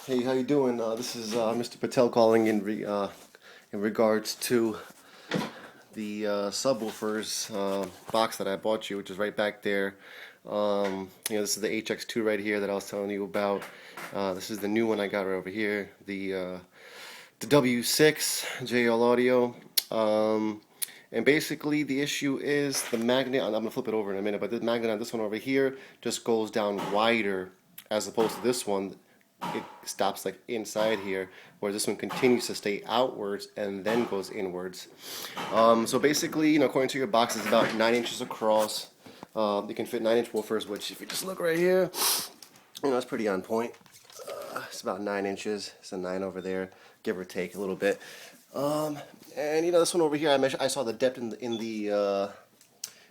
Hey, how you doing? This is Mr. Patel calling in regards to the subwoofers box that I bought you, which is right back there. This is the HX2 right here that I was telling you about. This is the new one I got right over here, the W6 JL Audio. And basically the issue is the magnet. I'm gonna flip it over in a minute, but the magnet on this one over here just goes down wider as opposed to this one. It stops like inside here, whereas this one continues to stay outwards and then goes inwards. So basically, according to your box, it's about 9 inches across. You can fit 9-inch woofers, which if you just look right here, it's pretty on point. It's about 9 inches. It's a 9 over there, give or take a little bit. And this one over here, I saw the depth in the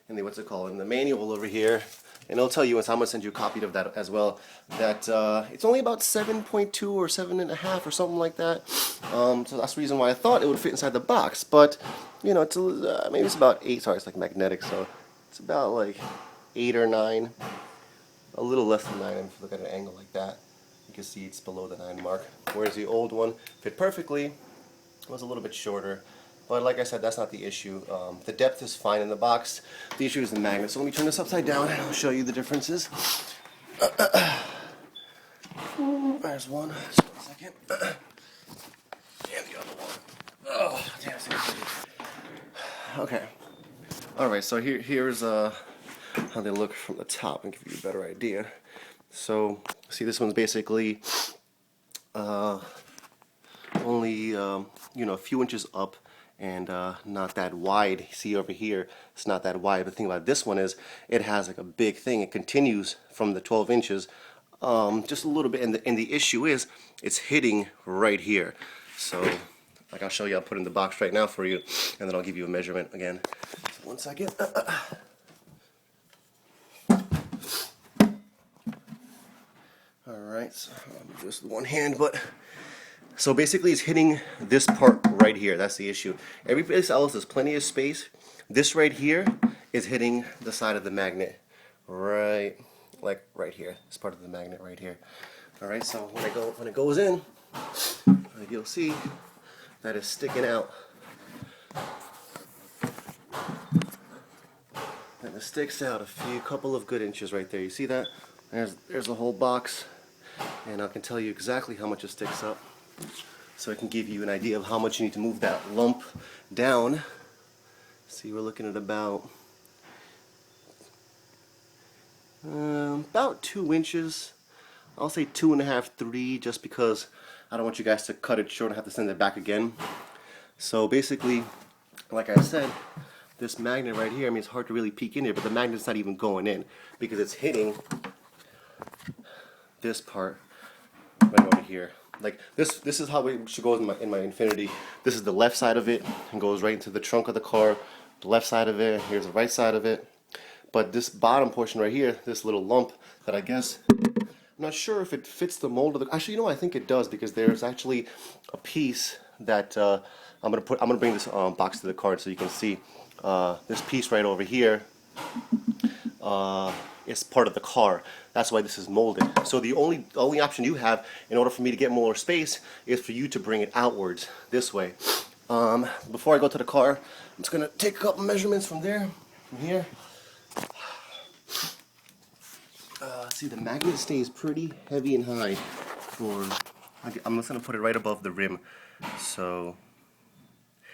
what's it called, in the manual over here. And it'll tell you, I'm going to send you a copy of that as well, that it's only about 7.2 or 7.5 or something like that. So that's the reason why I thought it would fit inside the box. But, it's maybe it's about 8. Sorry, it's like magnetic, so it's about like 8 or 9. A little less than 9 if you look at an angle like that. You can see it's below the 9 mark. Whereas the old one fit perfectly. It was a little bit shorter. But like I said, that's not the issue. The depth is fine in the box. The issue is the magnet. So let me turn this upside down and I'll show you the differences. There's one. Just 1 second. And the other one. Oh, damn. Okay. Alright, so here's how they look from the top and give you a better idea. So, see, this one's basically only a few inches up and not that wide. See over here, it's not that wide. But the thing about this one is it has like a big thing. It continues from the 12 inches just a little bit, and the issue is it's hitting right here. So like I'll show you, I'll put it in the box right now for you, and then I'll give you a measurement again. So 1 second. Alright, so just one hand, but so basically it's hitting this part right here. That's the issue. Every place else there's plenty of space. This right here is hitting the side of the magnet. Right here. This part of the magnet right here. Alright, so when it goes in, you'll see that it's sticking out. And it sticks out a couple of good inches right there. You see that? There's the whole box. And I can tell you exactly how much it sticks up. So I can give you an idea of how much you need to move that lump down. See, we're looking at about 2 inches. I'll say 2.5, 3, just because I don't want you guys to cut it short and have to send it back again. So basically, like I said, this magnet right here, it's hard to really peek in there, but the magnet's not even going in because it's hitting this part right over here. Like this is how it should go in my Infinity. This is the left side of it and goes right into the trunk of the car. The left side of it, here's the right side of it. But this bottom portion right here, this little lump that I guess, I'm not sure if it fits the mold of the. Actually, I think it does, because there's actually a piece that I'm gonna bring this box to the car so you can see. This piece right over here is part of the car. That's why this is molded. So the only option you have in order for me to get more space is for you to bring it outwards this way. Before I go to the car, I'm just gonna take a couple measurements from here. See, the magnet stays pretty heavy and high. I'm just gonna put it right above the rim. So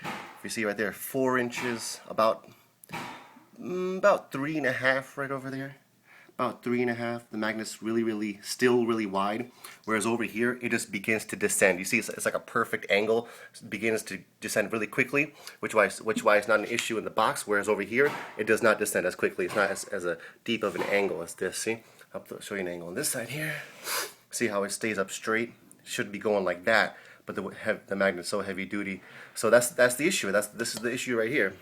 if you see right there, 4 inches, about 3.5 right over there. About 3.5. The magnet's still really wide, whereas over here it just begins to descend. You see, it's like a perfect angle. It begins to descend really quickly, which why it's not an issue in the box. Whereas over here it does not descend as quickly. It's not as a deep of an angle as this. See, I'll show you an angle on this side here. See how it stays up straight? It should be going like that, but the magnet's so heavy duty. So that's the issue. This is the issue right here.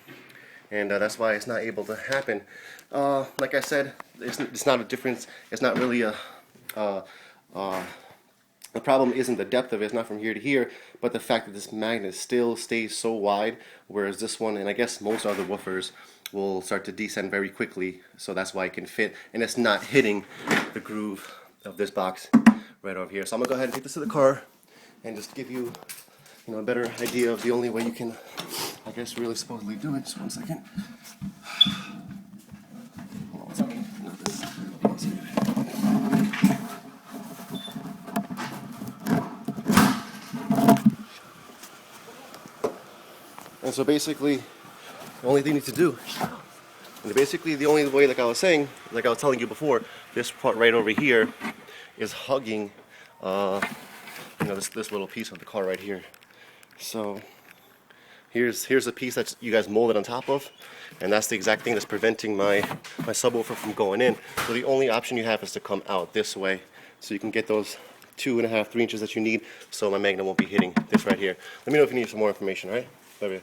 And that's why it's not able to happen. Like I said, it's not a difference. It's not really the problem isn't the depth of it. It's not from here to here, but the fact that this magnet still stays so wide, whereas this one, and I guess most other woofers, will start to descend very quickly. So that's why it can fit, and it's not hitting the groove of this box. right over here. So I'm gonna go ahead and take this to the car and just give you, a better idea of the only way you can, I guess, really supposedly do it. Just one second. Hold on one second. No, this one second. And so basically, the only thing you need to do, and basically the only way, like I was saying, like I was telling you before, this part right over here is hugging, this little piece of the car right here. So here's a piece that you guys molded on top of, and that's the exact thing that's preventing my subwoofer from going in. So the only option you have is to come out this way, so you can get those 2.5, 3 inches that you need, so my magnet won't be hitting this right here. Let me know if you need some more information, all right? Love you.